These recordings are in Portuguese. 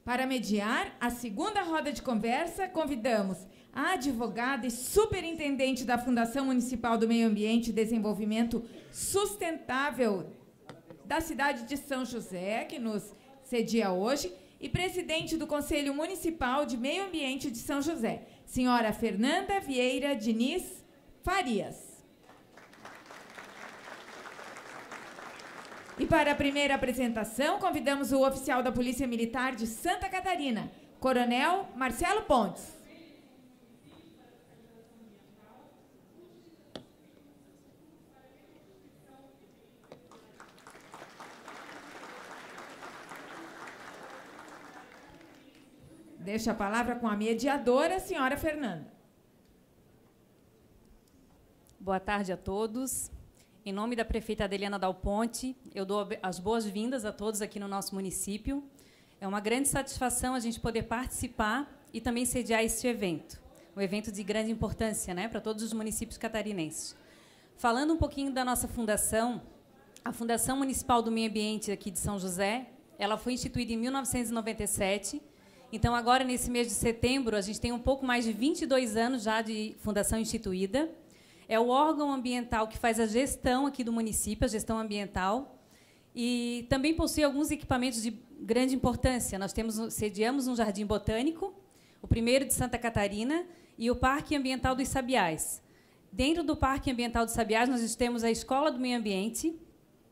Para mediar a segunda roda de conversa, convidamos a advogada e superintendente da Fundação Municipal do Meio Ambiente e Desenvolvimento Sustentável da cidade de São José, que nos cedia hoje, e presidente do Conselho Municipal de Meio Ambiente de São José, senhora Fernanda Vieira Diniz Farias. E para a primeira apresentação, convidamos o oficial da Polícia Militar de Santa Catarina, Coronel Marcelo Pontes. Deixa a palavra com a mediadora, senhora Fernanda. Boa tarde a todos. Em nome da prefeita Adeliana Dal Ponte, eu dou as boas-vindas a todos aqui no nosso município. É uma grande satisfação a gente poder participar e também sediar este evento, um evento de grande importância, né, para todos os municípios catarinenses. Falando um pouquinho da nossa fundação, a Fundação Municipal do Meio Ambiente aqui de São José, ela foi instituída em 1997. Então, agora, nesse mês de setembro, a gente tem um pouco mais de 22 anos já de fundação instituída. É o órgão ambiental que faz a gestão aqui do município, a gestão ambiental, e também possui alguns equipamentos de grande importância. Nós sediamos um jardim botânico, o primeiro de Santa Catarina, e o Parque Ambiental dos Sabiás. Dentro do Parque Ambiental dos Sabiás, nós temos a Escola do Meio Ambiente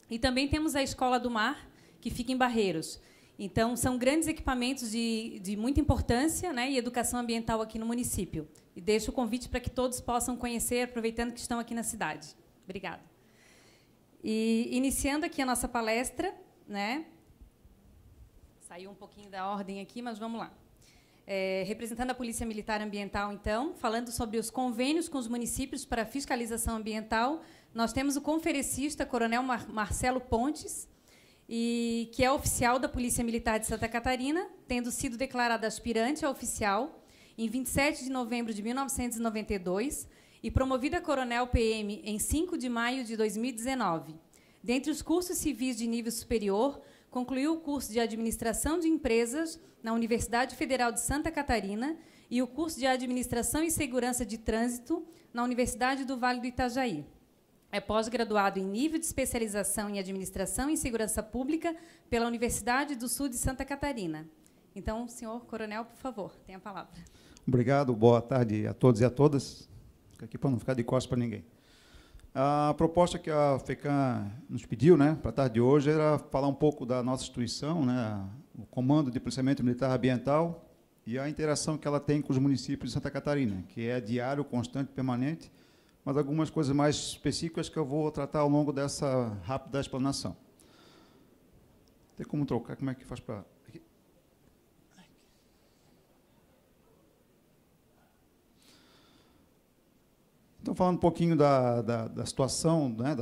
e também temos a Escola do Mar, que fica em Barreiros. Então, são grandes equipamentos de muita importância, né, e educação ambiental aqui no município. E deixo o convite para que todos possam conhecer, aproveitando que estão aqui na cidade. Obrigada. E, iniciando aqui a nossa palestra, né, saiu um pouquinho da ordem aqui, mas vamos lá. Representando a Polícia Militar Ambiental, então, falando sobre os convênios com os municípios para fiscalização ambiental, nós temos o conferencista, Coronel Marcelo Pontes, e que é oficial da Polícia Militar de Santa Catarina, tendo sido declarado aspirante a oficial em 27 de novembro de 1992 e promovido a coronel PM em 5 de maio de 2019. Dentre os cursos civis de nível superior, concluiu o curso de Administração de Empresas na Universidade Federal de Santa Catarina e o curso de Administração e Segurança de Trânsito na Universidade do Vale do Itajaí. É pós-graduado em nível de especialização em Administração e Segurança Pública pela Universidade do Sul de Santa Catarina. Então, senhor coronel, por favor, tem a palavra. Obrigado, boa tarde a todos e a todas. Fica aqui para não ficar de costas para ninguém. A proposta que a FECAM nos pediu, né, para a tarde de hoje, era falar um pouco da nossa instituição, né, o Comando de Policiamento Militar Ambiental e a interação que ela tem com os municípios de Santa Catarina, que é diário, constante, permanente, mas algumas coisas mais específicas que eu vou tratar ao longo dessa rápida explanação. Tem como trocar? Como é que faz para... Então, falando um pouquinho da situação, né,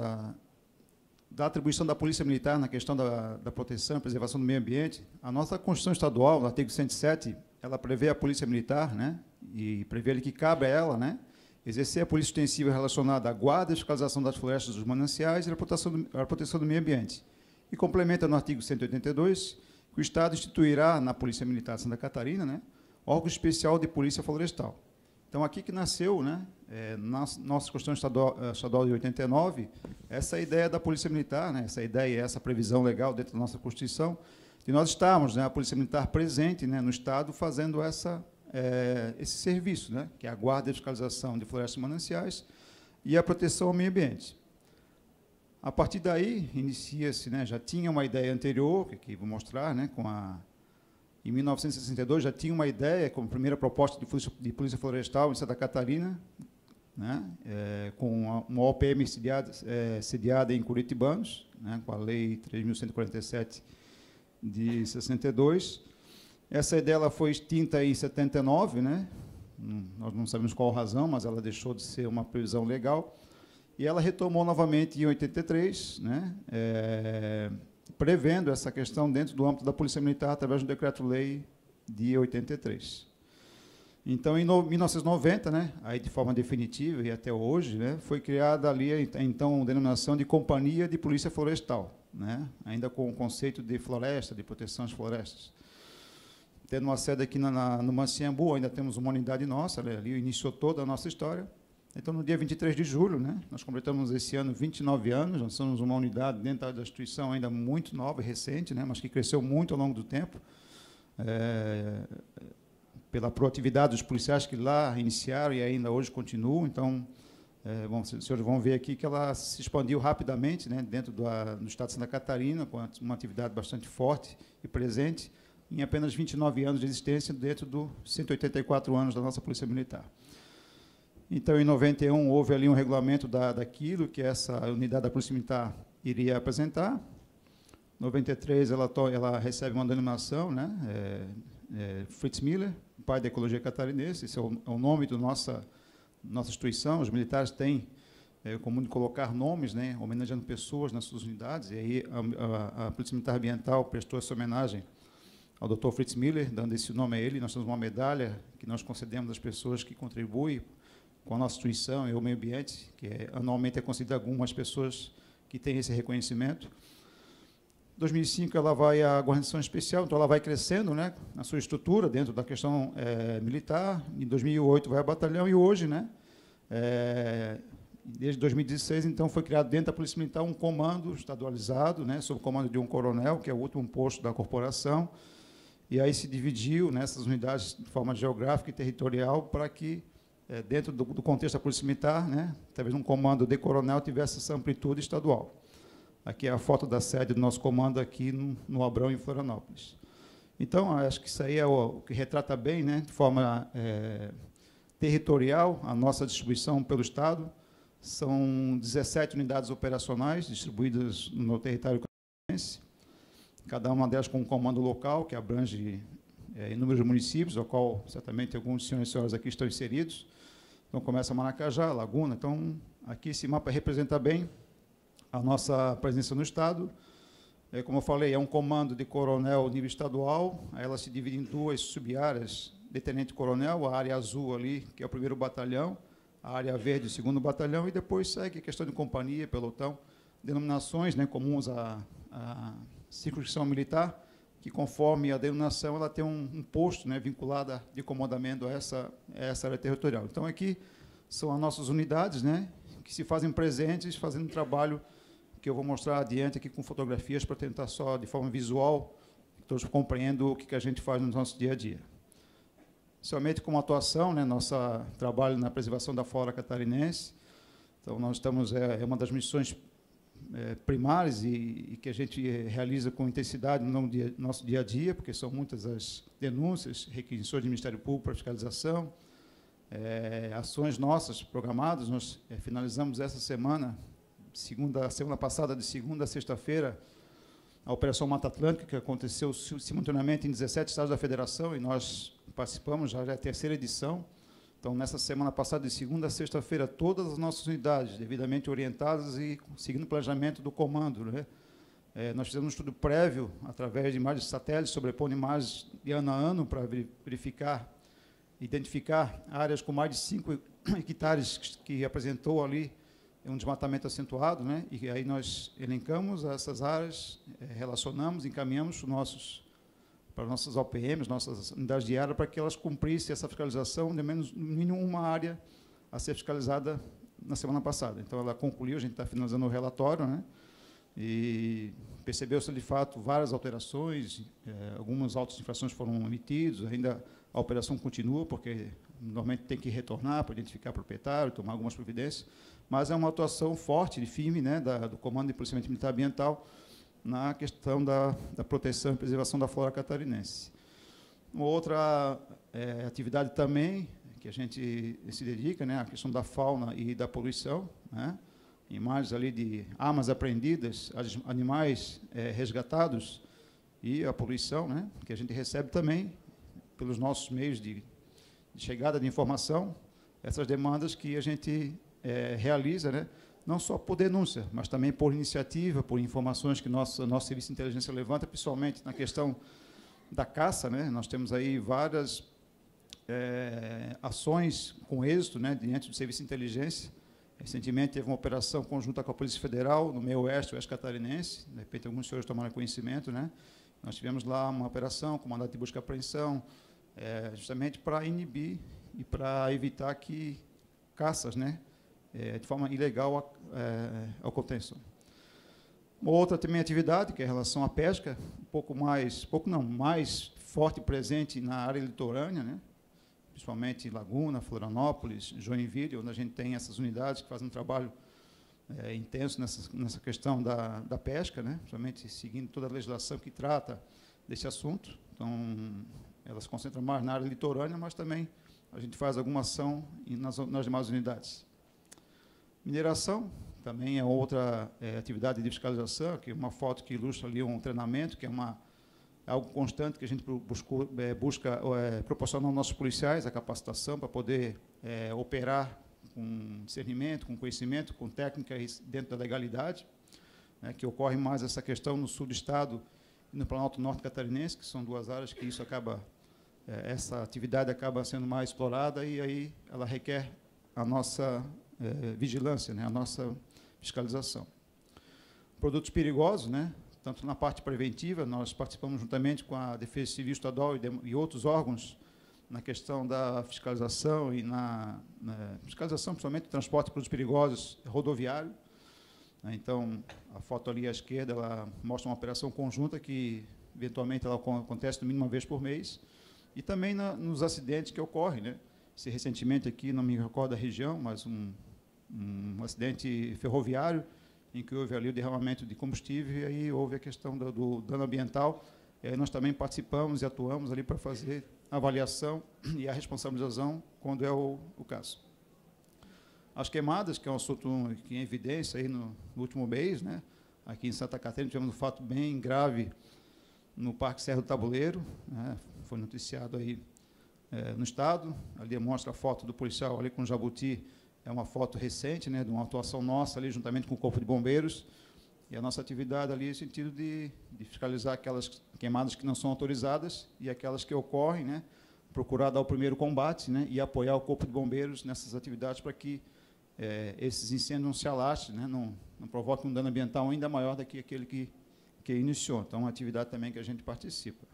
da atribuição da Polícia Militar na questão da proteção e preservação do meio ambiente, a nossa Constituição Estadual, no artigo 107, ela prevê a Polícia Militar, né, e prevê que cabe a ela, né, exercer a polícia ostensiva relacionada à guarda e fiscalização das florestas, dos mananciais e à proteção do meio ambiente. E complementa no artigo 182 que o Estado instituirá na Polícia Militar de Santa Catarina, né, órgão especial de polícia florestal. Então, aqui que nasceu, né, na nossa Constituição Estadual de 89, essa ideia da Polícia Militar, né, essa ideia, essa previsão legal dentro da nossa Constituição, de nós estarmos, né, a Polícia Militar presente, né, no Estado, fazendo esse serviço, né, que é a guarda e fiscalização de florestas e mananciais e a proteção ao meio ambiente. A partir daí, inicia-se, né, já tinha uma ideia anterior, que aqui vou mostrar, né, em 1962, já tinha uma ideia, como primeira proposta de polícia florestal em Santa Catarina, né, com uma OPM sediada em Curitibanos, né, com a Lei 3.147 de 62. Essa ideia ela foi extinta em 79, né? Nós não sabemos qual a razão, mas ela deixou de ser uma previsão legal. E ela retomou novamente em 83, né? Prevendo essa questão dentro do âmbito da Polícia Militar através do Decreto-Lei de 83. Então, em 1990, né, aí de forma definitiva e até hoje, né, foi criada ali, então, a denominação de Companhia de Polícia Florestal. né, ainda com o conceito de floresta, de proteção às florestas. Tendo uma sede aqui no Manciambu, ainda temos uma unidade nossa, ali iniciou toda a nossa história. Então, no dia 23 de julho, né, nós completamos esse ano 29 anos, nós somos uma unidade dentro da instituição ainda muito nova e recente, né, mas que cresceu muito ao longo do tempo, pela proatividade dos policiais que lá iniciaram e ainda hoje continuam. Então, os senhores vão ver aqui que ela se expandiu rapidamente, né, dentro do estado de Santa Catarina, com uma atividade bastante forte e presente, em apenas 29 anos de existência, dentro dos 184 anos da nossa Polícia Militar. Então, em 91, houve ali um regulamento daquilo que essa unidade da Polícia Militar iria apresentar. Em 93, ela recebe uma denominação, né, Fritz Miller, pai da ecologia catarinense. Esse é o nome da nossa instituição. Os militares têm comum de colocar nomes, né, homenageando pessoas nas suas unidades, e aí a Polícia Militar Ambiental prestou essa homenagem ao Dr. Fritz Miller, dando esse nome a ele. Nós temos uma medalha que nós concedemos às pessoas que contribuem com a nossa instituição e o meio ambiente, que anualmente é concedida a algumas pessoas que têm esse reconhecimento. Em 2005, ela vai à guarnição especial, então ela vai crescendo, né, na sua estrutura, dentro da questão militar. Em 2008, vai ao batalhão, e hoje, né, desde 2016, então, foi criado dentro da Polícia Militar um comando estadualizado, né, sob o comando de um coronel, que é o último posto da corporação, e aí se dividiu nessas unidades de forma geográfica e territorial para que, dentro do contexto da Polícia Militar, né, talvez um comando de coronel tivesse essa amplitude estadual. Aqui é a foto da sede do nosso comando aqui no Abrão, em Florianópolis. Então, acho que isso aí é o que retrata bem, né, de forma territorial, a nossa distribuição pelo Estado. São 17 unidades operacionais distribuídas no território catarinense, cada uma delas com um comando local, que abrange inúmeros municípios, ao qual certamente alguns dos senhores e senhoras aqui estão inseridos. Então, começa Maracajá, Laguna. Então, aqui esse mapa representa bem a nossa presença no Estado. Como eu falei, é um comando de coronel nível estadual. Ela se divide em duas sub-áreas de tenente-coronel, a área azul ali, que é o 1º batalhão, a área verde, o 2º batalhão, e depois segue a questão de companhia, pelotão, denominações, né, comuns à circunscrição militar, que, conforme a denominação, ela tem um posto, né, vinculado de comandamento a essa área territorial. Então, aqui são as nossas unidades, né, que se fazem presentes, fazendo um trabalho que eu vou mostrar adiante aqui com fotografias, para tentar só, de forma visual, que todos compreendam o que a gente faz no nosso dia a dia. Somente como atuação, né, nosso trabalho na preservação da flora catarinense. Então, nós estamos, uma das missões primárias e que a gente realiza com intensidade no nosso dia a dia, porque são muitas as denúncias, requisições do Ministério Público para fiscalização, ações nossas programadas. Nós finalizamos essa semana, semana passada, de segunda a sexta-feira, a Operação Mata Atlântica, que aconteceu simultaneamente em 17 estados da Federação, e nós participamos, já é a 3ª edição. Então, nessa semana passada, de segunda a sexta-feira, todas as nossas unidades devidamente orientadas e seguindo o planejamento do comando, né? Nós fizemos um estudo prévio, através de imagens de satélite, sobrepondo imagens de ano a ano, para identificar áreas com mais de 5 hectares que apresentou ali um desmatamento acentuado, né? E aí nós elencamos essas áreas, relacionamos, encaminhamos para nossas OPMs, nossas unidades de área, para que elas cumprissem essa fiscalização, de menos, no mínimo uma área a ser fiscalizada na semana passada. Então, ela concluiu, a gente está finalizando o relatório, né? E percebeu-se, de fato, várias alterações, algumas autos de infrações foram emitidos, ainda a operação continua, porque normalmente tem que retornar para identificar o proprietário, tomar algumas providências, mas é uma atuação forte e firme, né, do Comando de Policiamento Militar Ambiental na questão da proteção e preservação da flora catarinense. Uma outra atividade também que a gente se dedica, né, a questão da fauna e da poluição, né, imagens ali de armas apreendidas, animais resgatados e a poluição, né, que a gente recebe também pelos nossos meios de chegada de informação, essas demandas que a gente realiza, né, não só por denúncia, mas também por iniciativa, por informações que nosso serviço de inteligência levanta, principalmente na questão da caça, né. Nós temos aí várias ações com êxito, né, diante do serviço de inteligência, Recentemente teve uma operação conjunta com a Polícia Federal no meio oeste catarinense, de repente alguns senhores tomaram conhecimento, né? Nós tivemos lá uma operação com mandato de busca e apreensão, justamente para inibir e para evitar que caças, né, de forma ilegal aconteçam. Uma outra também atividade, que é em relação à pesca, mais forte e presente na área litorânea, né, principalmente Laguna, Florianópolis, Joinville, onde a gente tem essas unidades que fazem um trabalho intenso nessa questão da pesca, né, principalmente seguindo toda a legislação que trata desse assunto. Então, elas se concentram mais na área litorânea, mas também a gente faz alguma ação nas demais unidades. Mineração também é outra atividade de fiscalização, que é uma foto que ilustra ali um treinamento, que é algo constante que a gente busca proporcionar aos nossos policiais, a capacitação para poder operar com discernimento, com conhecimento, com técnica dentro da legalidade, né, que ocorre mais essa questão no sul do estado e no Planalto Norte Catarinense, que são duas áreas que isso acaba, essa atividade acaba sendo mais explorada, e aí ela requer a nossa vigilância, né, a nossa fiscalização. Produtos perigosos, né, tanto na parte preventiva, nós participamos juntamente com a Defesa Civil Estadual e outros órgãos na questão da fiscalização e na fiscalização, principalmente do transporte de produtos perigosos rodoviário. Então, a foto ali à esquerda, ela mostra uma operação conjunta que, eventualmente, ela acontece no mínimo uma vez por mês, e também nos acidentes que ocorrem, né? Se recentemente aqui, não me recordo da região, mas um acidente ferroviário, em que houve ali o derramamento de combustível, e aí houve a questão do dano ambiental, e aí nós também participamos e atuamos ali para fazer a avaliação e a responsabilização quando é o caso. As queimadas, que é um assunto que em evidência aí no último mês, né? Aqui em Santa Catarina tivemos um fato bem grave no Parque Serra do Tabuleiro, né? Foi noticiado aí no estado. Ali mostra a foto do policial ali com o jabuti, é uma foto recente, né, de uma atuação nossa ali juntamente com o Corpo de Bombeiros, e a nossa atividade ali é no sentido de fiscalizar aquelas queimadas que não são autorizadas e aquelas que ocorrem, né, procurar dar o primeiro combate, né, e apoiar o Corpo de Bombeiros nessas atividades para que esses incêndios não se alastrem, né, não provoquem um dano ambiental ainda maior do que aquele que iniciou. Então, é uma atividade também que a gente participa.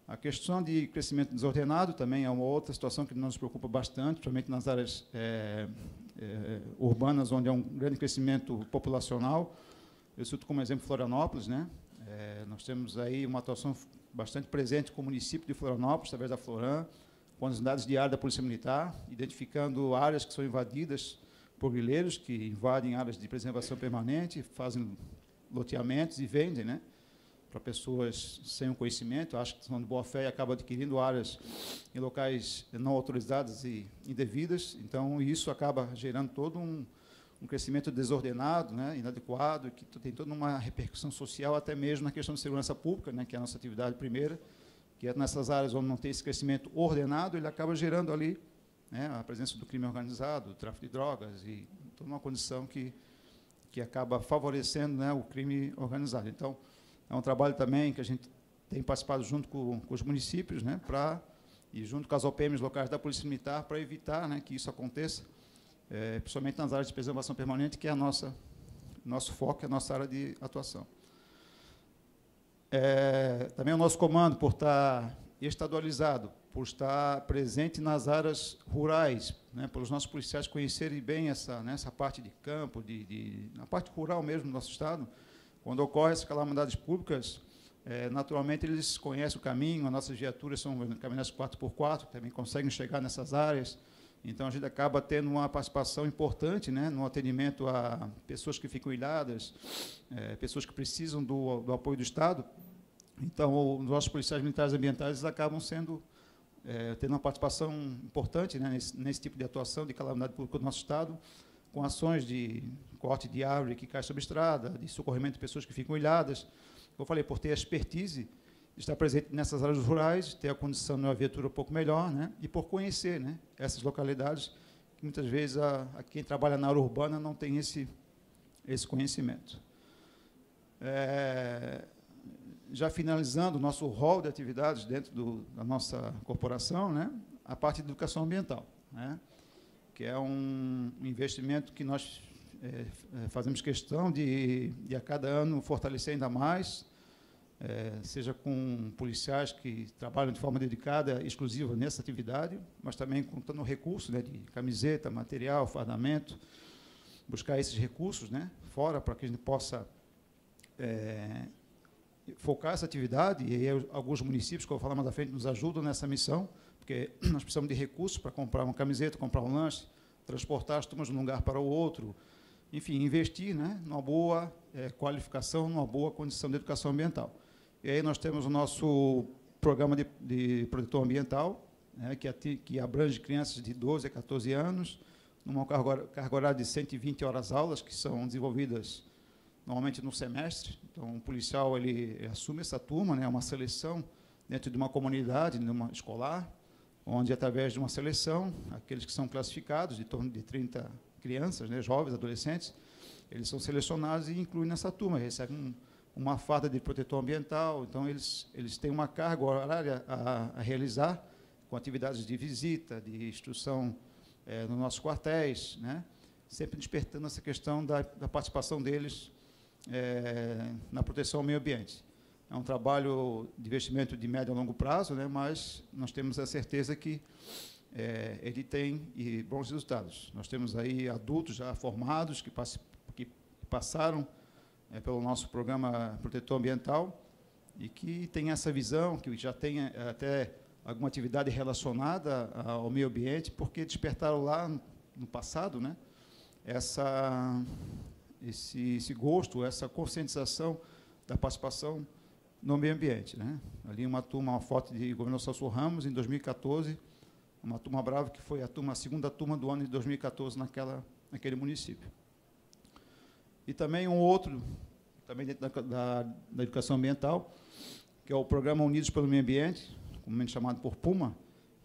A questão de crescimento desordenado também é uma outra situação que nos preocupa bastante, principalmente nas áreas urbanas, onde há um grande crescimento populacional. Eu cito como exemplo Florianópolis, né? Nós temos aí uma atuação bastante presente com o município de Florianópolis, através da Floran, com as unidades de área da Polícia Militar, identificando áreas que são invadidas por grileiros, que invadem áreas de preservação permanente, fazem loteamentos e vendem, né, para pessoas sem o conhecimento, acho que são de boa fé e acabam adquirindo áreas em locais não autorizados e indevidas. Então, isso acaba gerando todo um crescimento desordenado, né, inadequado, que tem toda uma repercussão social, até mesmo na questão de segurança pública, né, que é a nossa atividade primeira, que é nessas áreas onde não tem esse crescimento ordenado, ele acaba gerando ali, né, a presença do crime organizado, do tráfico de drogas, e toda uma condição que acaba favorecendo, né, o crime organizado. Então, é um trabalho também que a gente tem participado junto com os municípios, né, e junto com as OPMs locais da Polícia Militar, para evitar, né, que isso aconteça, principalmente nas áreas de preservação permanente, que é nosso foco, é a nossa área de atuação. Também o nosso comando, por estar estadualizado, por estar presente nas áreas rurais, né, pelos nossos policiais conhecerem bem essa parte de campo, na parte rural mesmo do nosso estado. Quando ocorrem essas calamidades públicas, naturalmente eles conhecem o caminho, as nossas viaturas são caminhonetes 4x4, também conseguem chegar nessas áreas, então a gente acaba tendo uma participação importante, né, no atendimento a pessoas que ficam ilhadas, pessoas que precisam do apoio do Estado. Então, os nossos policiais militares ambientais acabam tendo uma participação importante, né, nesse tipo de atuação de calamidade pública do nosso Estado, com ações de corte de árvore que cai sobre a estrada, de socorrimento de pessoas que ficam ilhadas. Como eu falei, por ter a expertise, estar presente nessas áreas rurais, ter a condição de uma viatura um pouco melhor, né, e por conhecer, né, essas localidades, que muitas vezes quem trabalha na área urbana não tem esse conhecimento. Já finalizando o nosso rol de atividades dentro da nossa corporação, né, a parte de educação ambiental, né, que é um investimento que nós fazemos questão de a cada ano fortalecer ainda mais, seja com policiais que trabalham de forma dedicada, exclusiva nessa atividade, mas também contando recursos, né, de camiseta, material, fardamento, buscar esses recursos, né, fora, para que a gente possa focar essa atividade, e aí alguns municípios, que eu vou falar mais à frente, nos ajudam nessa missão, porque nós precisamos de recursos para comprar uma camiseta, comprar um lanche, transportar as turmas de um lugar para o outro, enfim, investir, né, numa boa qualificação, numa boa condição de educação ambiental. E aí nós temos o nosso programa de protetor ambiental, né, que abrange crianças de 12 a 14 anos, numa carga horária de 120 horas-aulas, que são desenvolvidas normalmente no semestre. Então, o policial ele assume essa turma, né, uma seleção dentro de uma comunidade, de uma escolar, onde, através de uma seleção, aqueles que são classificados, de torno de 30 crianças, né, jovens, adolescentes, eles são selecionados e incluem nessa turma, recebem uma farda de protetor ambiental. Então, eles têm uma carga horária a realizar, com atividades de visita, de instrução nos nossos quartéis, né, sempre despertando essa questão da participação deles na proteção ao meio ambiente. É um trabalho de investimento de médio a longo prazo, né, mas nós temos a certeza que ele tem bons resultados. Nós temos aí adultos já formados que passaram pelo nosso programa protetor ambiental e que tem essa visão, que já tem até alguma atividade relacionada ao meio ambiente, porque despertaram lá no passado, né, esse gosto, essa conscientização da participação no meio ambiente, né? Ali uma foto de governador Celso Ramos, em 2014, uma turma brava, que foi a segunda turma do ano de 2014 naquele município. E também um outro, também dentro da educação ambiental, que é o Programa Unidos pelo Meio Ambiente, comumente chamado por PUMA,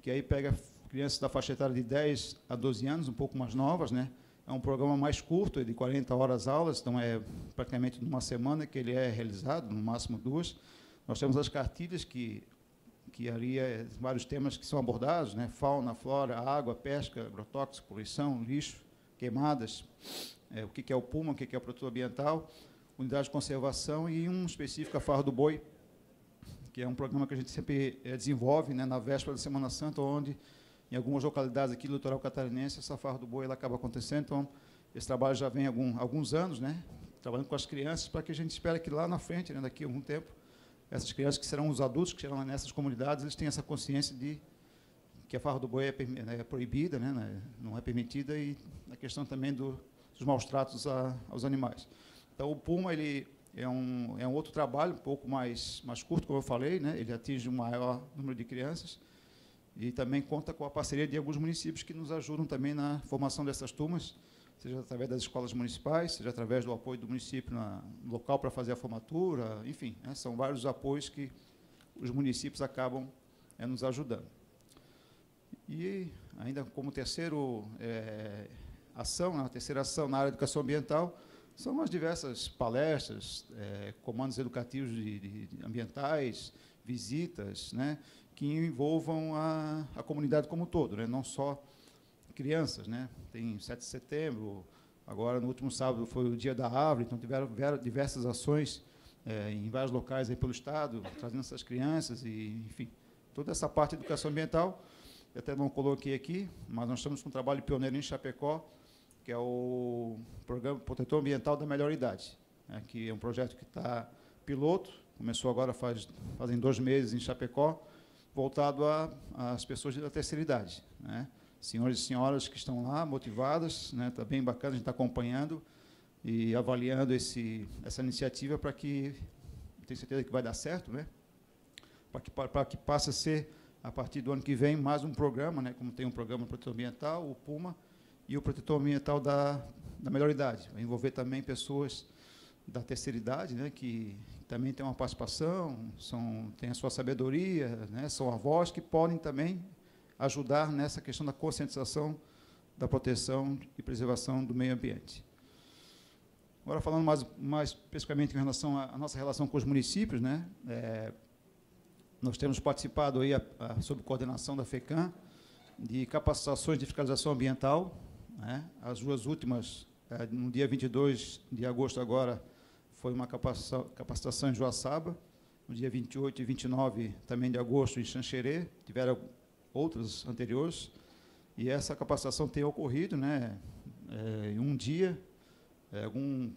que aí pega crianças da faixa etária de 10 a 12 anos, um pouco mais novas, né? É um programa mais curto, é de 40 horas aulas, então é praticamente numa semana que ele é realizado, no máximo 2. Nós temos as cartilhas que ali vários temas que são abordados, né? Fauna, flora, água, pesca, agrotóxicos, poluição, lixo, queimadas, o que é o PUMA, o que é o protetor ambiental, unidade de conservação e um específico, a Farra do Boi, que é um programa que a gente sempre desenvolve, né, na véspera da Semana Santa, onde em algumas localidades aqui do litoral catarinense, essa Farra do Boi ela acaba acontecendo. Então, esse trabalho já vem há alguns anos, né, trabalhando com as crianças, para que a gente espere que lá na frente, né, daqui a algum tempo, essas crianças que serão os adultos que serão nessas comunidades, eles tenham essa consciência de que a Farra do Boi é proibida, né, não é permitida, e a questão também dos maus tratos aos animais. Então, o PUMA ele é um outro trabalho, um pouco mais curto, como eu falei, né, ele atinge um maior número de crianças, e também conta com a parceria de alguns municípios que nos ajudam também na formação dessas turmas, seja através das escolas municipais, seja através do apoio do município no local para fazer a formatura, enfim, né, são vários apoios que os municípios acabam nos ajudando. E, ainda como terceira ação na área de educação ambiental, são as diversas palestras, comandos educativos ambientais, visitas, né, que envolvam a comunidade como um todo, né, não só crianças, né. Tem 7 de setembro, agora no último sábado foi o Dia da Árvore, então tiveram diversas ações em vários locais aí pelo Estado, trazendo essas crianças, e, enfim, toda essa parte de educação ambiental. Eu até não coloquei aqui, mas nós estamos com um trabalho pioneiro em Chapecó, que é o Programa Protetor Ambiental da Melhor Idade, né, que é um projeto que está piloto, começou agora fazem 2 meses em Chapecó, voltado às pessoas da terceira idade, né, senhores e senhoras que estão lá, motivadas, né, está bem bacana, a gente está acompanhando e avaliando essa iniciativa para que, tenho certeza que vai dar certo, né, para que passe a ser, a partir do ano que vem, mais um programa, né, como tem um programa Protetor Ambiental, o PUMA, e o Protetor Ambiental da Melhor Idade. Vai envolver também pessoas da terceira idade, né, que também têm uma participação, têm a sua sabedoria, né, são avós que podem também ajudar nessa questão da conscientização da proteção e preservação do meio ambiente. Agora, falando mais especificamente em relação à nossa relação com os municípios, né, nós temos participado, aí, sob coordenação da FECAM, de capacitações de fiscalização ambiental, né? As duas últimas, no dia 22 de agosto agora, foi uma capacitação em Joaçaba, no dia 28 e 29 também de agosto em Xanxerê, tiveram outras anteriores, e essa capacitação tem ocorrido, né, em um dia. Algum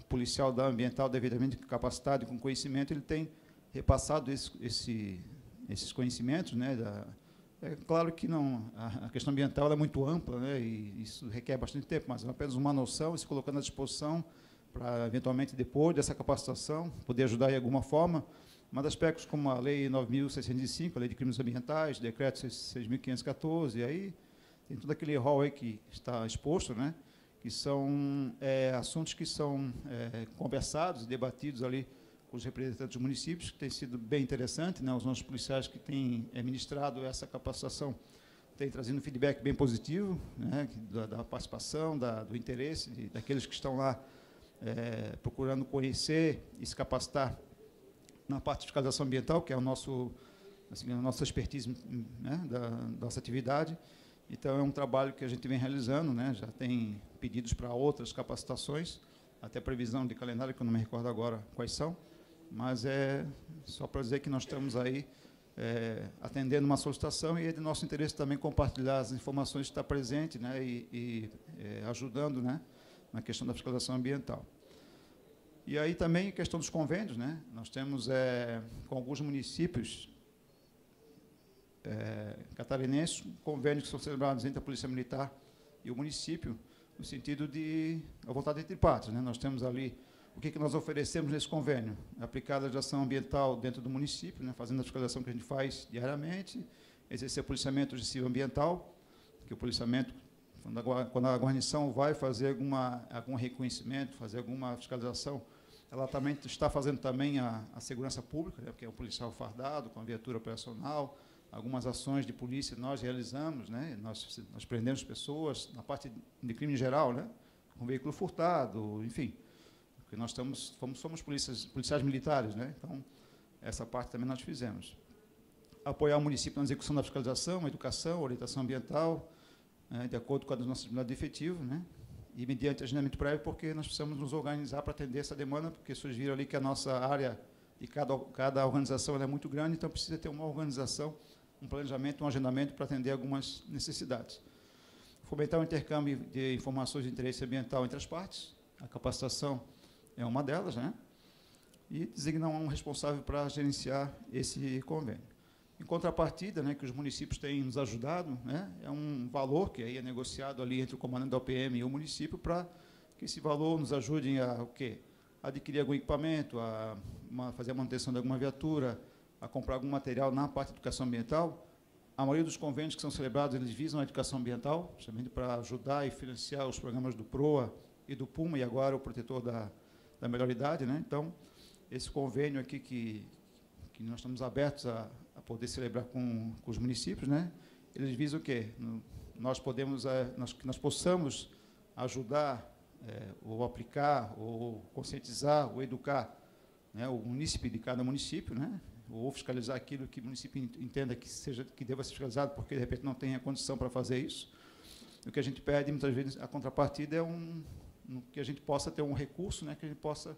policial da ambiental devidamente capacitado e com conhecimento, ele tem repassado esses conhecimentos, né, é claro que não, a questão ambiental é muito ampla, né, e isso requer bastante tempo, mas é apenas uma noção, e se colocando à disposição para, eventualmente, depois dessa capacitação, poder ajudar de alguma forma. Mas aspectos como a Lei 9.605, a Lei de Crimes Ambientais, Decreto 6.514, e aí tem todo aquele rol aí que está exposto, né, que são assuntos que são conversados e debatidos ali com os representantes dos municípios, que tem sido bem interessante, né, os nossos policiais que têm ministrado essa capacitação têm trazido um feedback bem positivo, né, da participação, do interesse daqueles que estão lá procurando conhecer e se capacitar na parte de fiscalização ambiental, que é a nossa expertise, né, da nossa atividade. Então, é um trabalho que a gente vem realizando, né, já tem pedidos para outras capacitações, até previsão de calendário, que eu não me recordo agora quais são, mas é só para dizer que nós estamos aí atendendo uma solicitação, e é de nosso interesse também compartilhar as informações que estão presentes, né, e ajudando, né, na questão da fiscalização ambiental. E aí também a questão dos convênios, né? Nós temos com alguns municípios catarinenses convênios que são celebrados entre a Polícia Militar e o município, no sentido de a vontade entre partes, né? Nós temos ali o que nós oferecemos nesse convênio: aplicar a legislação ambiental dentro do município, né? Fazendo a fiscalização que a gente faz diariamente, exercer policiamento ostensivo ambiental, que o policiamento, quando a guarnição vai fazer algum reconhecimento, fazer alguma fiscalização, ela também está fazendo também a segurança pública, né, porque é o policial fardado, com a viatura operacional, algumas ações de polícia nós realizamos, né, nós prendemos pessoas na parte de crime em geral, né, com veículo furtado, enfim, porque nós somos policiais militares, né, então essa parte também nós fizemos. Apoiar o município na execução da fiscalização, educação, orientação ambiental, de acordo com a nossa disponibilidade de efetivo, né, e mediante agendamento prévio, porque nós precisamos nos organizar para atender essa demanda, porque vocês viram ali que a nossa área de cada organização ela é muito grande, então precisa ter uma organização, um planejamento, um agendamento para atender algumas necessidades. Fomentar o intercâmbio de informações de interesse ambiental entre as partes, a capacitação é uma delas, né, e designar um responsável para gerenciar esse convênio. Em contrapartida, né, que os municípios têm nos ajudado, né, é um valor que aí é negociado ali entre o comandante da OPM e o município, para que esse valor nos ajude a o quê? Adquirir algum equipamento, fazer a manutenção de alguma viatura, a comprar algum material na parte de educação ambiental. A maioria dos convênios que são celebrados, eles visam a educação ambiental, justamente para ajudar e financiar os programas do PROA e do PUMA, e agora o protetor da melhor idade, né? Então, esse convênio aqui que nós estamos abertos a poder celebrar com os municípios, né? Eles visam o quê? Nós possamos ajudar, ou aplicar, ou conscientizar, ou educar, né, o munícipe de cada município, né? Ou fiscalizar aquilo que o município entenda que deva ser fiscalizado, porque de repente não tem a condição para fazer isso. O que a gente pede muitas vezes, a contrapartida é que a gente possa ter um recurso, né, que a gente possa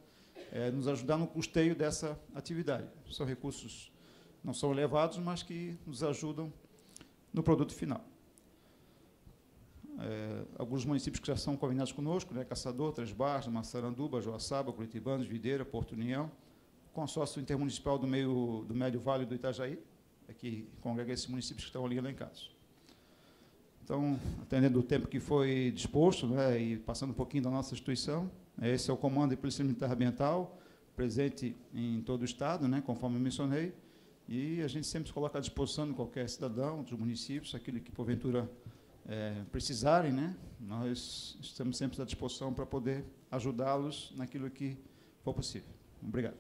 nos ajudar no custeio dessa atividade. São recursos não são elevados, mas que nos ajudam no produto final. Alguns municípios que já são conveniados conosco, né, Caçador, Três Barras, Massaranduba, Joaçaba, Curitibanos, Videira, Porto União, consórcio intermunicipal do Médio Vale do Itajaí, que congrega esses municípios que estão ali elencados. Então, atendendo o tempo que foi disposto, né, e passando um pouquinho da nossa instituição, esse é o Comando de Polícia Militar Ambiental, presente em todo o Estado, né, conforme eu mencionei, e a gente sempre se coloca à disposição de qualquer cidadão, dos municípios, aquele que, porventura, precisarem, né, nós estamos sempre à disposição para poder ajudá-los naquilo que for possível. Obrigado.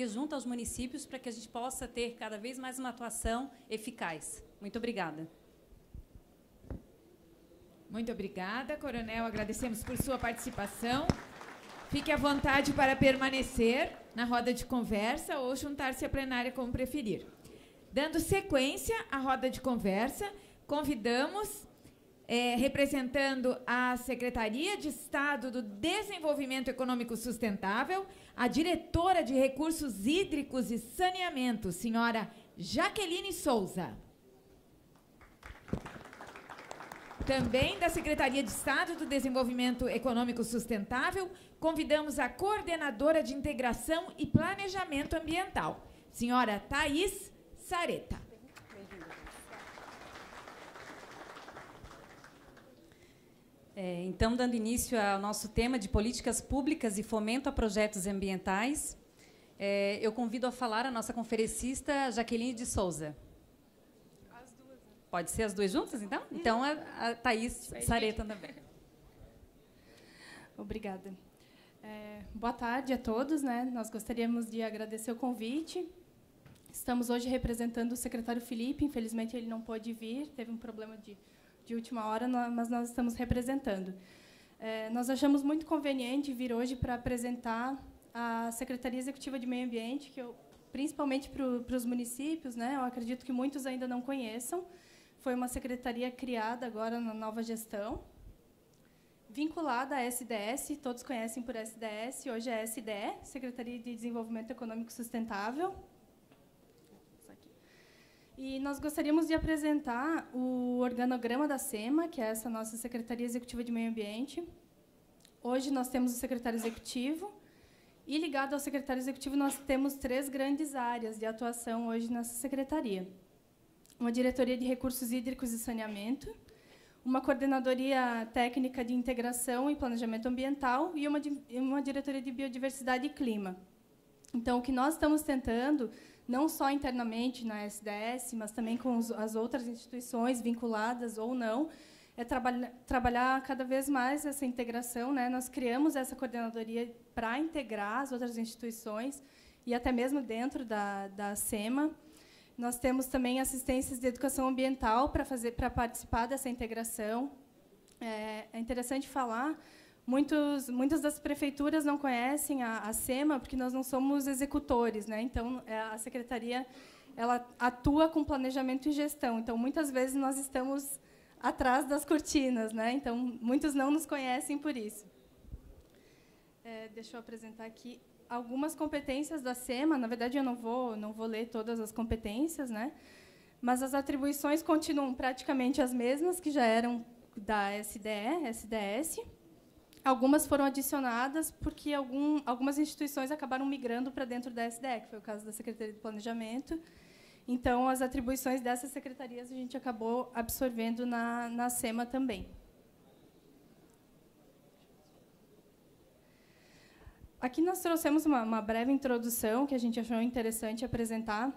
Junto aos municípios para que a gente possa ter cada vez mais uma atuação eficaz. Muito obrigada. Muito obrigada, Coronel. Agradecemos por sua participação. Fique à vontade para permanecer na roda de conversa ou juntar-se à plenária, como preferir. Dando sequência à roda de conversa, convidamos, representando a Secretaria de Estado do Desenvolvimento Econômico Sustentável, a diretora de Recursos Hídricos e Saneamento, senhora Jaqueline Souza. Também da Secretaria de Estado do Desenvolvimento Econômico Sustentável, convidamos a coordenadora de Integração e Planejamento Ambiental, senhora Thaís Sareta. Então, dando início ao nosso tema de políticas públicas e fomento a projetos ambientais, eu convido a falar a nossa conferencista Jaqueline de Souza. As duas. Né? Pode ser as duas juntas, então? Então, a Thaís Sareta também. Obrigada. Boa tarde a todos. Né? Nós gostaríamos de agradecer o convite. Estamos hoje representando o secretário Felipe. Infelizmente, ele não pôde vir, teve um problema de última hora, mas nós estamos representando. Nós achamos muito conveniente vir hoje para apresentar a Secretaria Executiva de Meio Ambiente, que principalmente para os municípios, né, eu acredito que muitos ainda não conheçam. Foi uma secretaria criada agora na nova gestão, vinculada à SDS, todos conhecem por SDS, hoje é SDE, Secretaria de Desenvolvimento Econômico Sustentável. E nós gostaríamos de apresentar o organograma da SEMA, que é essa nossa Secretaria Executiva de Meio Ambiente. Hoje nós temos o secretário executivo, e ligado ao secretário executivo nós temos 3 grandes áreas de atuação hoje nessa secretaria. Uma diretoria de recursos hídricos e saneamento, uma coordenadoria técnica de integração e planejamento ambiental e uma diretoria de biodiversidade e clima. Então, o que nós estamos tentando, não só internamente na SDS, mas também com as outras instituições vinculadas ou não, é trabalhar cada vez mais essa integração. Né? Nós criamos essa coordenadoria para integrar as outras instituições e até mesmo dentro da SEMA. Nós temos também assistências de educação ambiental para participar dessa integração. É interessante falar, muitas das prefeituras não conhecem a SEMA porque nós não somos executores, né? Então, a secretaria ela atua com planejamento e gestão. Então, muitas vezes, nós estamos atrás das cortinas, né? Então, muitos não nos conhecem por isso. Deixa eu apresentar aqui algumas competências da SEMA. Na verdade, eu não vou ler todas as competências, né? Mas as atribuições continuam praticamente as mesmas que já eram da SDE, SDS. Algumas foram adicionadas porque algumas instituições acabaram migrando para dentro da SDE, que foi o caso da Secretaria de Planejamento. Então, as atribuições dessas secretarias a gente acabou absorvendo na SEMA também. Aqui nós trouxemos uma breve introdução que a gente achou interessante apresentar,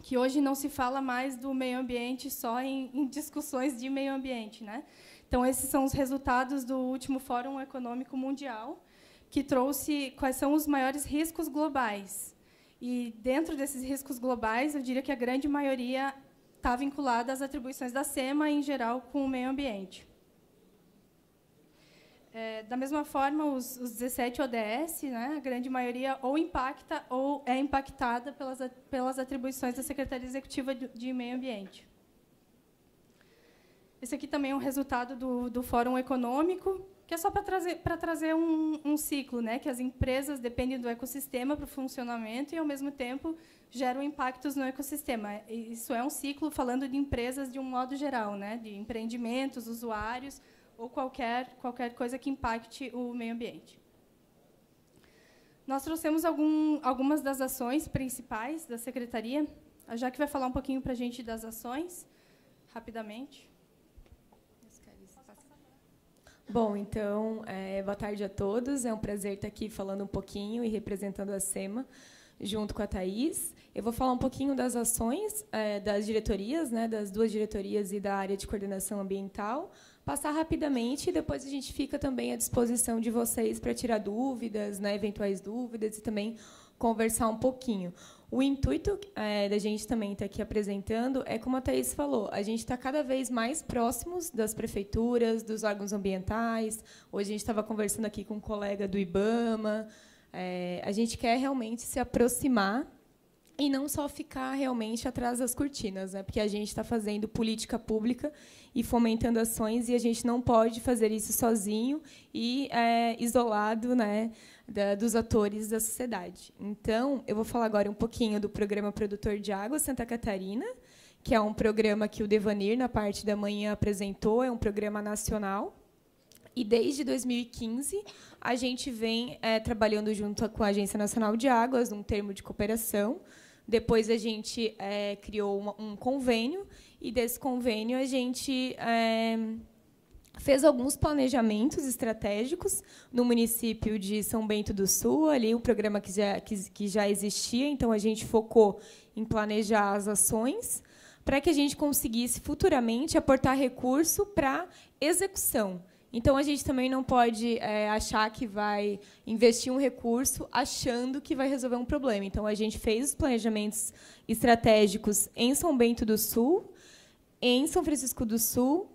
que hoje não se fala mais do meio ambiente só em discussões de meio ambiente, né? Então, esses são os resultados do último Fórum Econômico Mundial, que trouxe quais são os maiores riscos globais. E, dentro desses riscos globais, eu diria que a grande maioria está vinculada às atribuições da SEMA, em geral, com o meio ambiente. Da mesma forma, os 17 ODS, né, a grande maioria ou impacta ou é impactada pelas atribuições da Secretaria Executiva de Meio Ambiente. Esse aqui também é um resultado do Fórum Econômico, que é só para trazer um ciclo, né, que as empresas dependem do ecossistema para o funcionamento e, ao mesmo tempo, geram impactos no ecossistema. Isso é um ciclo falando de empresas de um modo geral, né, de empreendimentos, usuários, ou qualquer coisa que impacte o meio ambiente. Nós trouxemos algumas das ações principais da Secretaria. A Jaque vai falar um pouquinho para a gente das ações, rapidamente. Bom, então, boa tarde a todos. É um prazer estar aqui falando um pouquinho e representando a SEMA, junto com a Thaís. Eu vou falar um pouquinho das ações das diretorias, né, das 2 diretorias e da área de coordenação ambiental, passar rapidamente e depois a gente fica também à disposição de vocês para tirar dúvidas, né, eventuais dúvidas e também conversar um pouquinho. O intuito da gente também estar aqui apresentando é, como a Thaís falou, a gente está cada vez mais próximos das prefeituras, dos órgãos ambientais. Hoje a gente estava conversando aqui com um colega do IBAMA. A gente quer realmente se aproximar e não só ficar realmente atrás das cortinas, né? Porque a gente está fazendo política pública e fomentando ações, e a gente não pode fazer isso sozinho e isolado, né, dos atores da sociedade. Então, eu vou falar agora um pouquinho do Programa Produtor de Água Santa Catarina, que é um programa que o Devanir, na parte da manhã, apresentou, é um programa nacional. E, desde 2015, a gente vem trabalhando junto com a Agência Nacional de Águas, num termo de cooperação. Depois, a gente criou um convênio, e, desse convênio, a gente fez alguns planejamentos estratégicos no município de São Bento do Sul, ali um programa que já existia, então a gente focou em planejar as ações para que a gente conseguisse futuramente aportar recurso para execução. Então a gente também não pode achar que vai investir um recurso achando que vai resolver um problema. Então a gente fez os planejamentos estratégicos em São Bento do Sul, em São Francisco do Sul,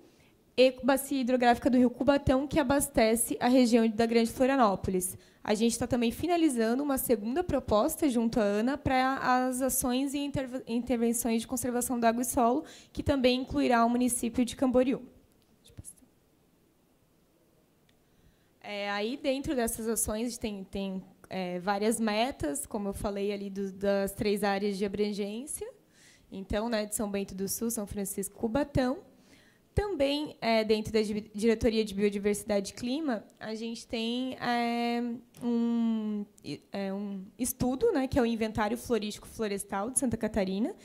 e bacia hidrográfica do Rio Cubatão, que abastece a região da Grande Florianópolis. A gente está também finalizando uma segunda proposta, junto à ANA, para as ações e intervenções de conservação da água e solo, que também incluirá o município de Camboriú. Aí, dentro dessas ações, tem várias metas, como eu falei ali, das 3 áreas de abrangência. Então, né, de São Bento do Sul, São Francisco, Cubatão. Também, dentro da Diretoria de Biodiversidade e Clima, a gente tem um estudo, né, que é o Inventário Florístico Florestal de Santa Catarina,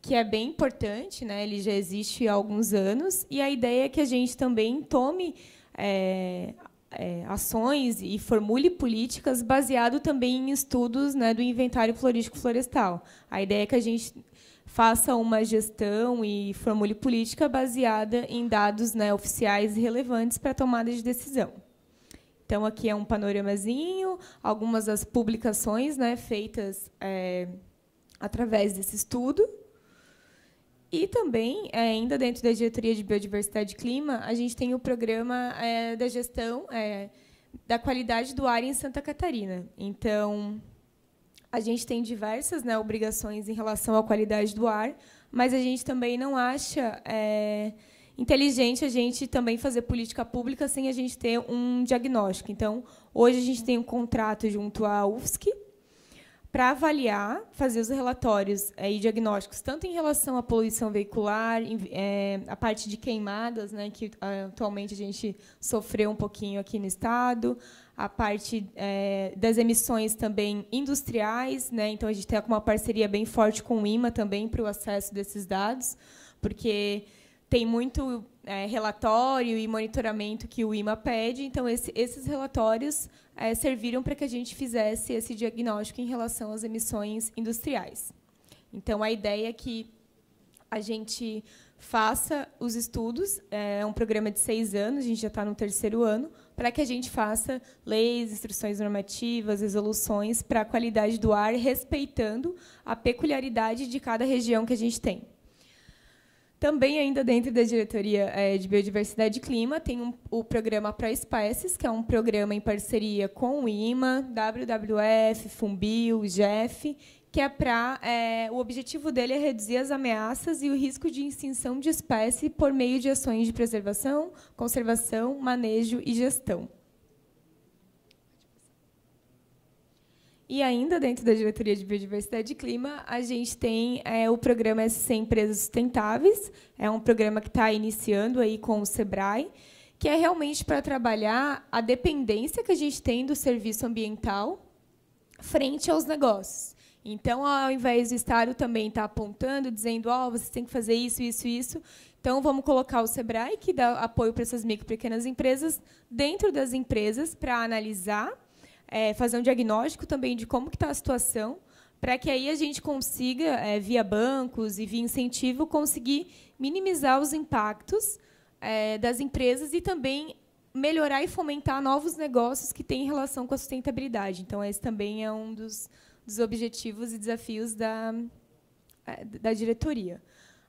que é bem importante, né, ele já existe há alguns anos, e a ideia é que a gente também tome ações e formule políticas baseado também em estudos, né, do Inventário Florístico Florestal. A ideia é que a gente faça uma gestão e formule política baseada em dados, né, oficiais e relevantes para a tomada de decisão. Então, aqui é um panoramazinho, algumas das publicações, né, feitas através desse estudo. E também, ainda dentro da Diretoria de Biodiversidade e Clima, a gente tem o programa da gestão da qualidade do ar em Santa Catarina. Então, a gente tem diversas, né, obrigações em relação à qualidade do ar, mas a gente também não acha inteligente a gente também fazer política pública sem a gente ter um diagnóstico. Então, hoje a gente tem um contrato junto à UFSC para avaliar, fazer os relatórios e diagnósticos, tanto em relação à poluição veicular, a parte de queimadas, né, que atualmente a gente sofreu um pouquinho aqui no estado, a parte das emissões também industriais, né, então a gente tem uma parceria bem forte com o IMA também para o acesso desses dados, porque tem muito relatório e monitoramento que o IMA pede, então esses relatórios serviram para que a gente fizesse esse diagnóstico em relação às emissões industriais. Então, a ideia é que a gente faça os estudos, é um programa de 6 anos, a gente já está no 3º ano, para que a gente faça leis, instruções normativas, resoluções para a qualidade do ar, respeitando a peculiaridade de cada região que a gente tem. Também, ainda dentro da Diretoria de Biodiversidade e Clima, tem o programa Proespécies, que é um programa em parceria com o IMA, WWF, Funbil, GEF, que o objetivo dele é reduzir as ameaças e o risco de extinção de espécie por meio de ações de preservação, conservação, manejo e gestão. E, ainda dentro da Diretoria de Biodiversidade e Clima, a gente tem o programa SC Empresas Sustentáveis, é um programa que está iniciando aí com o SEBRAE, que é realmente para trabalhar a dependência que a gente tem do serviço ambiental frente aos negócios. Então, ao invés do Estado também estar apontando, dizendo, vocês têm que fazer isso, isso, isso, então vamos colocar o SEBRAE, que dá apoio para essas micro e pequenas empresas, dentro das empresas, para analisar, fazer um diagnóstico também de como está a situação, para que aí a gente consiga, via bancos e via incentivo, conseguir minimizar os impactos das empresas e também melhorar e fomentar novos negócios que têm relação com a sustentabilidade. Então, esse também é um dos dos objetivos e desafios da diretoria.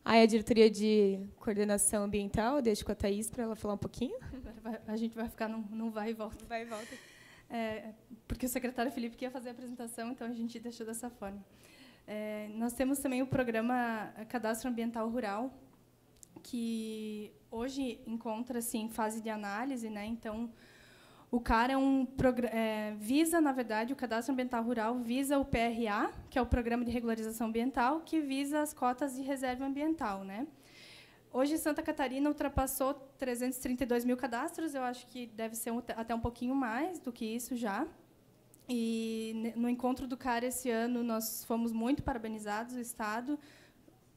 Aí a diretoria de coordenação ambiental, eu deixo com a Thaís para ela falar um pouquinho. A gente vai ficar num vai e volta. Vai e volta. Porque o secretário Felipe que ia fazer a apresentação, então a gente deixou dessa forma. Nós temos também o programa Cadastro Ambiental Rural, que hoje encontra-se em fase de análise, né? Então, o CAR visa, na verdade, o Cadastro Ambiental Rural visa o PRA, que é o Programa de Regularização Ambiental, que visa as cotas de reserva ambiental, né? Hoje, Santa Catarina ultrapassou 332 mil cadastros, eu acho que deve ser até um pouquinho mais do que isso já. E, no encontro do CAR esse ano, nós fomos muito parabenizados, o Estado,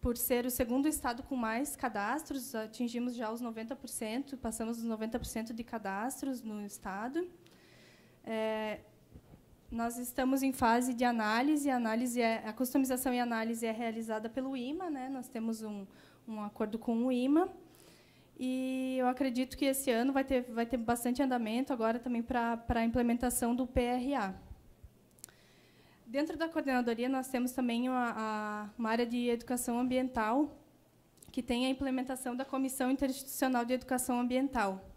por ser o segundo estado com mais cadastros, atingimos já os 90%, passamos os 90% de cadastros no estado. Nós estamos em fase de análise, a customização e análise é realizada pelo IMA, né? Nós temos um acordo com o IMA, e eu acredito que esse ano vai ter bastante andamento agora também para a implementação do PRA. Dentro da coordenadoria, nós temos também uma área de educação ambiental, que tem a implementação da Comissão Interinstitucional de Educação Ambiental.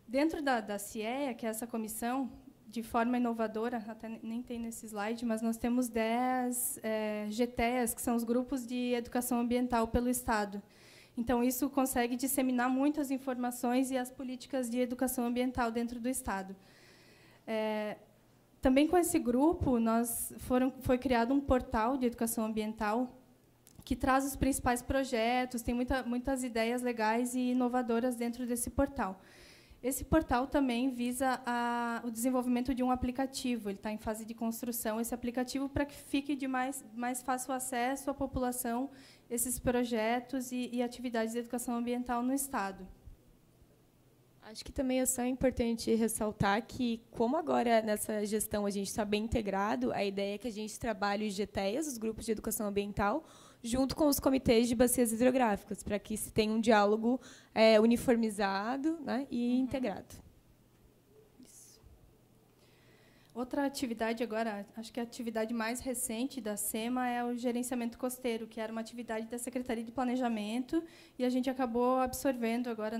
Dentro da CIEA, que é essa comissão, de forma inovadora, até nem tem nesse slide, mas nós temos 10 GTEAs, que são os grupos de educação ambiental pelo Estado. Então, isso consegue disseminar muitas informações e as políticas de educação ambiental dentro do Estado. Também com esse grupo, foi criado um portal de educação ambiental que traz os principais projetos, tem muitas ideias legais e inovadoras dentro desse portal. Esse portal também visa o desenvolvimento de um aplicativo, ele está em fase de construção, esse aplicativo, para que fique de mais fácil acesso à população, esses projetos e atividades de educação ambiental no Estado. Acho que também é só importante ressaltar que, como agora nessa gestão a gente está bem integrado, a ideia é que a gente trabalhe os GTEAs, os grupos de educação ambiental, junto com os comitês de bacias hidrográficas, para que se tenha um diálogo uniformizado, né, e integrado. Isso. Outra atividade agora, acho que a atividade mais recente da SEMA é o gerenciamento costeiro, que era uma atividade da Secretaria de Planejamento, e a gente acabou absorvendo agora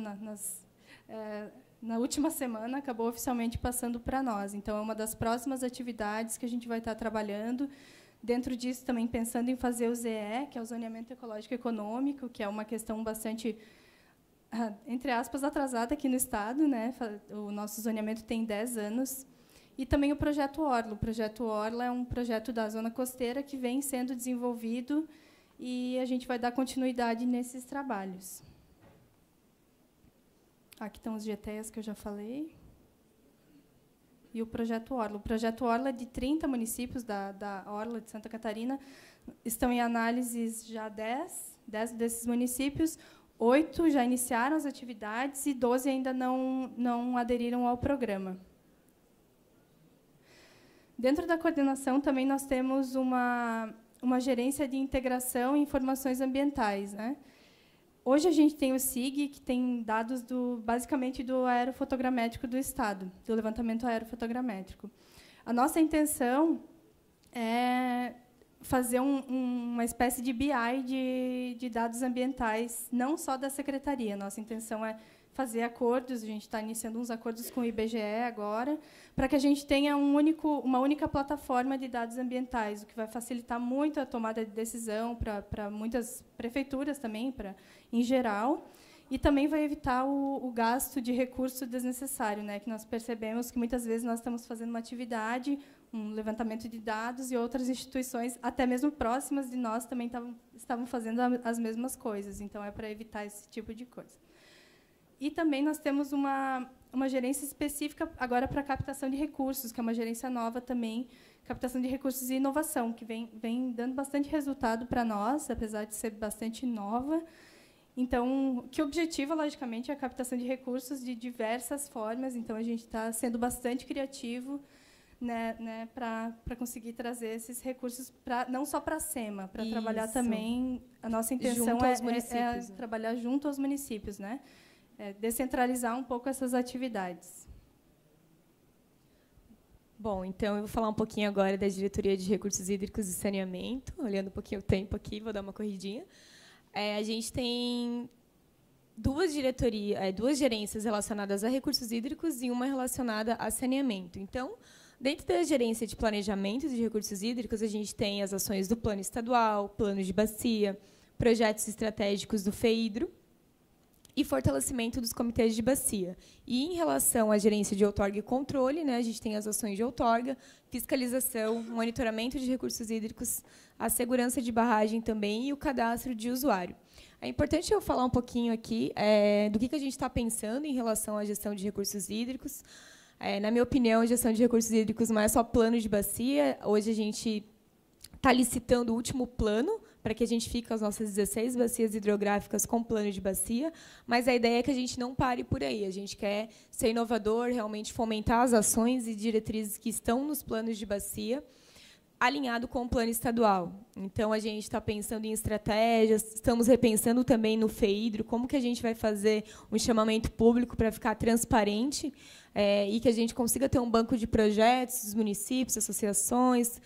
na última semana, acabou oficialmente passando para nós. Então, é uma das próximas atividades que a gente vai estar trabalhando. Dentro disso, também pensando em fazer o ZE, que é o Zoneamento Ecológico Econômico, que é uma questão bastante, entre aspas, atrasada aqui no Estado, né? O nosso zoneamento tem 10 anos. E também o Projeto Orla. O Projeto Orla é um projeto da Zona Costeira que vem sendo desenvolvido, e a gente vai dar continuidade nesses trabalhos. Aqui estão os GTEAs que eu já falei. E o Projeto Orla. O Projeto Orla é de 30 municípios da Orla de Santa Catarina. Estão em análises já 10 desses municípios. 8 já iniciaram as atividades e 12 ainda não aderiram ao programa. Dentro da coordenação, também nós temos uma gerência de integração e informações ambientais, né? Hoje a gente tem o SIG, que tem dados basicamente do aerofotogramétrico do Estado, do levantamento aerofotogramétrico. A nossa intenção é fazer uma espécie de BI de dados ambientais, não só da Secretaria. Nossa intenção é fazer acordos, a gente está iniciando uns acordos com o IBGE agora, para que a gente tenha uma única plataforma de dados ambientais, o que vai facilitar muito a tomada de decisão para muitas prefeituras também, em geral, e também vai evitar o gasto de recurso desnecessário, né, que nós percebemos que muitas vezes nós estamos fazendo uma atividade, um levantamento de dados, e outras instituições, até mesmo próximas de nós, também estavam fazendo as mesmas coisas. Então, é para evitar esse tipo de coisa. E também nós temos uma gerência específica agora para captação de recursos, que é uma gerência nova também, captação de recursos e inovação, que vem dando bastante resultado para nós, apesar de ser bastante nova. Então, que objetiva, logicamente, é a captação de recursos de diversas formas. Então, a gente está sendo bastante criativo, né, para conseguir trazer esses recursos, não só para a SEMA, para trabalhar também. A nossa intenção é trabalhar junto aos municípios, né? Descentralizar um pouco essas atividades. Bom, então eu vou falar um pouquinho agora da Diretoria de Recursos Hídricos e Saneamento, olhando um pouquinho o tempo aqui, vou dar uma corridinha. A gente tem duas gerências relacionadas a recursos hídricos e uma relacionada a saneamento. Então, dentro da gerência de planejamento de recursos hídricos, a gente tem as ações do plano estadual, plano de bacia, projetos estratégicos do FEHIDRO e fortalecimento dos comitês de bacia. E, em relação à gerência de outorga e controle, né, a gente tem as ações de outorga, fiscalização, monitoramento de recursos hídricos, a segurança de barragem também e o cadastro de usuário. É importante eu falar um pouquinho aqui do que a gente está pensando em relação à gestão de recursos hídricos. Na minha opinião, a gestão de recursos hídricos não é só plano de bacia. Hoje, a gente está licitando o último plano para que a gente fique com as nossas 16 bacias hidrográficas com plano de bacia, mas a ideia é que a gente não pare por aí. A gente quer ser inovador, realmente fomentar as ações e diretrizes que estão nos planos de bacia, alinhado com o plano estadual. Então, a gente está pensando em estratégias, estamos repensando também no FEHIDRO, como que a gente vai fazer um chamamento público para ficar transparente e que a gente consiga ter um banco de projetos dos municípios, associações,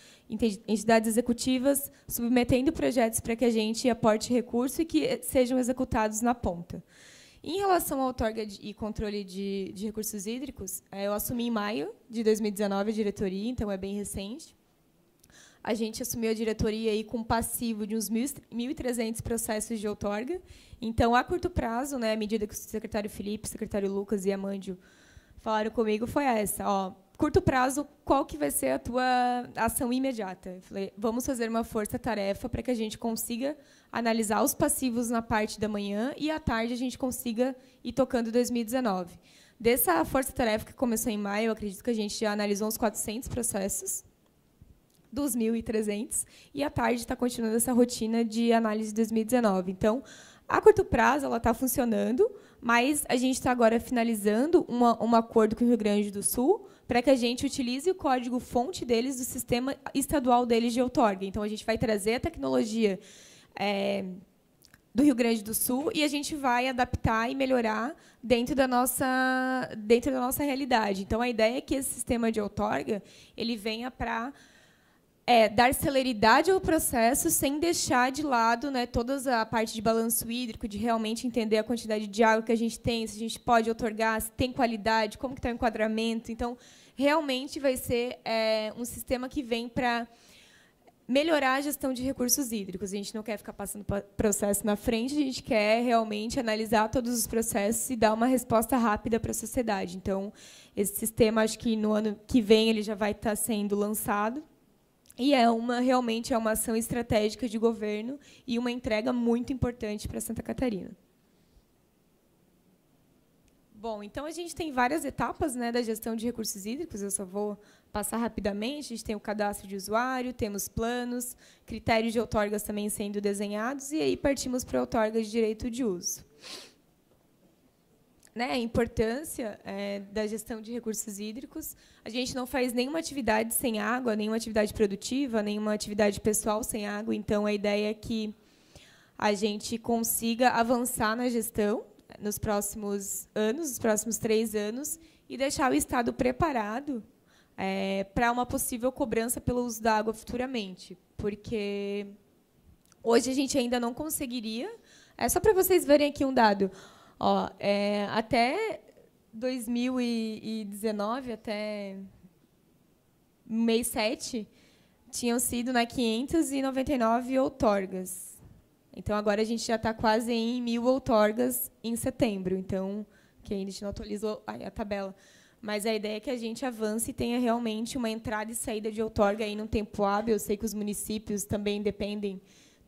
entidades executivas, submetendo projetos para que a gente aporte recurso e que sejam executados na ponta. Em relação à outorga e controle de recursos hídricos, eu assumi em maio de 2019 a diretoria, então é bem recente. A gente assumiu a diretoria aí com um passivo de uns 1.300 processos de outorga. Então, a curto prazo, né, a medida que o secretário Felipe, o secretário Lucas e a Amândio falaram comigo foi essa. Curto prazo, qual que vai ser a tua ação imediata? Eu falei, vamos fazer uma força-tarefa para que a gente consiga analisar os passivos na parte da manhã e, à tarde, a gente consiga ir tocando 2019. Dessa força-tarefa que começou em maio, eu acredito que a gente já analisou uns 400 processos, dos 1.300, e à tarde está continuando essa rotina de análise de 2019. Então, a curto prazo, ela está funcionando, mas a gente está agora finalizando um acordo com o Rio Grande do Sul para que a gente utilize o código-fonte deles do sistema estadual deles de outorga. Então, a gente vai trazer a tecnologia do Rio Grande do Sul e a gente vai adaptar e melhorar dentro da nossa realidade. Então, a ideia é que esse sistema de outorga ele venha para dar celeridade ao processo sem deixar de lado, né, toda a parte de balanço hídrico, de realmente entender a quantidade de água que a gente tem, se a gente pode outorgar, se tem qualidade, como que está o enquadramento. Então, realmente vai ser um sistema que vem para melhorar a gestão de recursos hídricos. A gente não quer ficar passando processo na frente, a gente quer realmente analisar todos os processos e dar uma resposta rápida para a sociedade. Então, esse sistema, acho que no ano que vem ele já vai estar sendo lançado. E realmente é uma ação estratégica de governo e uma entrega muito importante para Santa Catarina. Bom, então a gente tem várias etapas, né, da gestão de recursos hídricos, eu só vou passar rapidamente. A gente tem o cadastro de usuário, temos planos, critérios de outorgas também sendo desenhados, e aí partimos para a outorga de direito de uso. A importância da gestão de recursos hídricos. A gente não faz nenhuma atividade sem água, nenhuma atividade produtiva, nenhuma atividade pessoal sem água. Então, a ideia é que a gente consiga avançar na gestão nos próximos anos, nos próximos 3 anos, e deixar o Estado preparado para uma possível cobrança pelo uso da água futuramente. Porque hoje a gente ainda não conseguiria. Só para vocês verem aqui um dado. Até 2019, até mês 7, tinham sido 599 outorgas. Então, agora a gente já está quase em 1.000 outorgas em setembro. Então, que ainda a gente não atualizou a tabela. Mas a ideia é que a gente avance e tenha realmente uma entrada e saída de outorga aí num tempo hábil. Eu sei que os municípios também dependem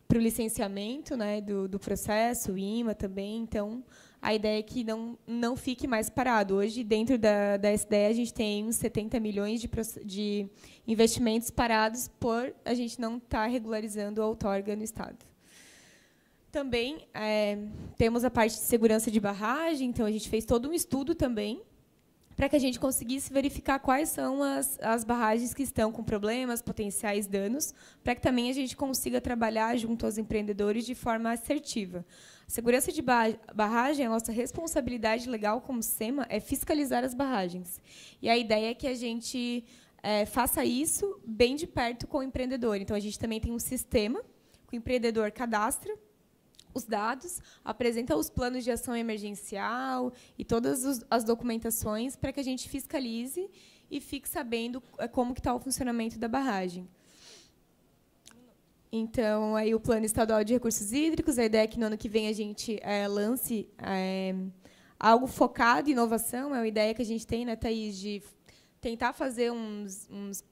para o licenciamento, né, do processo, o IMA também. Então, a ideia é que não fique mais parado. Hoje, dentro da SDE, a gente tem uns 70 milhões de investimentos parados por a gente não estar regularizando a outorga no Estado. Também temos a parte de segurança de barragem. Então, a gente fez todo um estudo também para que a gente conseguisse verificar quais são as barragens que estão com problemas, potenciais danos, para que também a gente consiga trabalhar junto aos empreendedores de forma assertiva. A segurança de barragem, a nossa responsabilidade legal como SEMA é fiscalizar as barragens. E a ideia é que a gente faça isso bem de perto com o empreendedor. Então, a gente também tem um sistema que o empreendedor cadastra os dados, apresenta os planos de ação emergencial e todas as documentações para que a gente fiscalize e fique sabendo como que está o funcionamento da barragem. Então, aí o Plano Estadual de Recursos Hídricos, a ideia é que no ano que vem a gente lance algo focado em inovação. É uma ideia que a gente tem, né, Thaís, de tentar fazer uns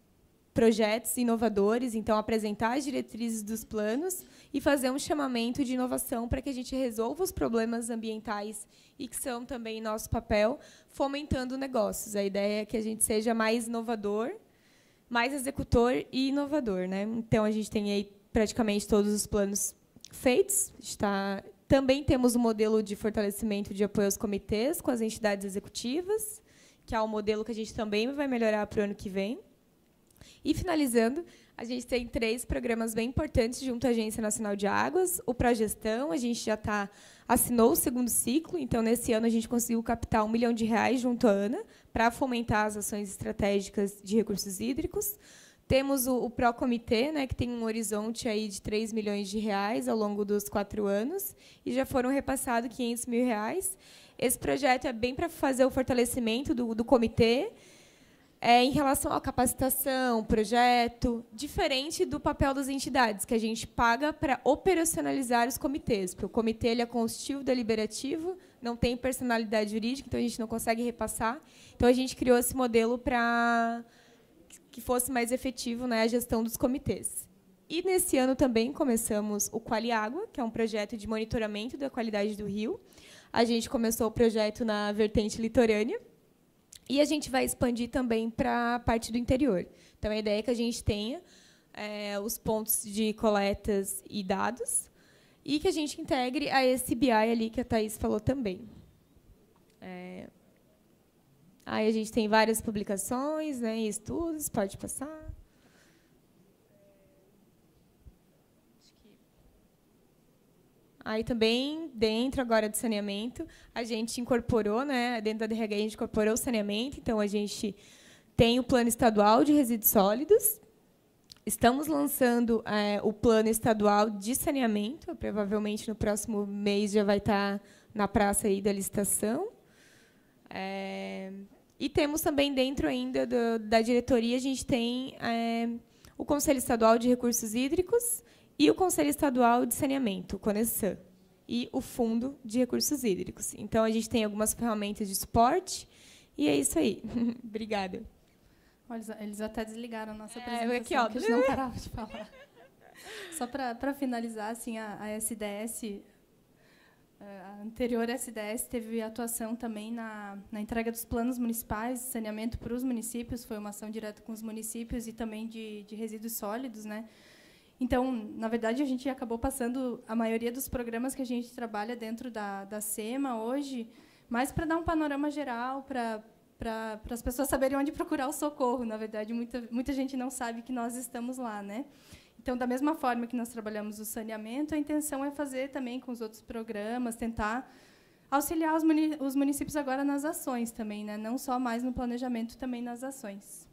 projetos inovadores, então apresentar as diretrizes dos planos e fazer um chamamento de inovação para que a gente resolva os problemas ambientais e que são também nosso papel, fomentando negócios. A ideia é que a gente seja mais inovador, mais executor e inovador, né? Então, a gente tem aí praticamente todos os planos feitos. Também temos um modelo de fortalecimento de apoio aos comitês com as entidades executivas, que é um modelo que a gente também vai melhorar para o ano que vem. E, finalizando, a gente tem 3 programas bem importantes junto à Agência Nacional de Águas. O Progestão, a gente já assinou o 2º ciclo, então, nesse ano, a gente conseguiu captar R$1 milhão junto à ANA para fomentar as ações estratégicas de recursos hídricos. Temos o Procomitê, né, que tem um horizonte aí de R$3 milhões ao longo dos 4 anos, e já foram repassados R$500 mil. Esse projeto é bem para fazer o fortalecimento do comitê, em relação à capacitação, projeto, diferente do papel das entidades, que a gente paga para operacionalizar os comitês, porque o comitê ele é consultivo, deliberativo, não tem personalidade jurídica, então a gente não consegue repassar. Então, a gente criou esse modelo para que fosse mais efetivo, né, a gestão dos comitês. E, nesse ano, também começamos o Qualiágua, que é um projeto de monitoramento da qualidade do rio. A gente começou o projeto na vertente litorânea, e a gente vai expandir também para a parte do interior. Então, a ideia é que a gente tenha os pontos de coletas e dados e que a gente integre a esse BI ali que a Thaís falou também. Aí a gente tem várias publicações, né, e estudos, pode passar. Aí também, dentro agora do saneamento, a gente incorporou, né, dentro da DRH, a gente incorporou o saneamento, então a gente tem o Plano Estadual de Resíduos Sólidos, estamos lançando o Plano Estadual de Saneamento, provavelmente no próximo mês já vai estar na praça aí da licitação. E temos também, dentro ainda da diretoria, a gente tem o Conselho Estadual de Recursos Hídricos, e o Conselho Estadual de Saneamento, o CONESAN, e o Fundo de Recursos Hídricos. Então, a gente tem algumas ferramentas de suporte, e é isso aí. Obrigada. Olha, eles até desligaram a nossa apresentação, aqui, ó, que a gente não parava de falar. Só para finalizar, assim, a SDS, a anterior SDS teve atuação também na entrega dos planos municipais de saneamento para os municípios, foi uma ação direta com os municípios e também de resíduos sólidos, né? Então, na verdade, a gente acabou passando a maioria dos programas que a gente trabalha dentro da SEMA hoje, mais para dar um panorama geral, para as pessoas saberem onde procurar o socorro. Na verdade, muita gente não sabe que nós estamos lá, né? Então, da mesma forma que nós trabalhamos o saneamento, a intenção é fazer também com os outros programas, tentar auxiliar os municípios agora nas ações também, né? Não só mais no planejamento, também nas ações.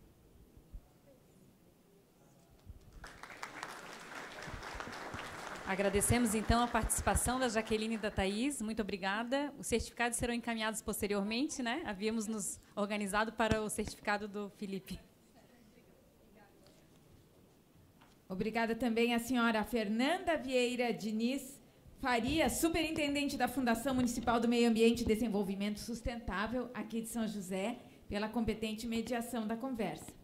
Agradecemos, então, a participação da Jaqueline e da Thaís. Muito obrigada. Os certificados serão encaminhados posteriormente, né? Havíamos nos organizado para o certificado do Felipe. Obrigada também à senhora Fernanda Vieira Diniz Faria, superintendente da Fundação Municipal do Meio Ambiente e Desenvolvimento Sustentável, aqui de São José, pela competente mediação da conversa.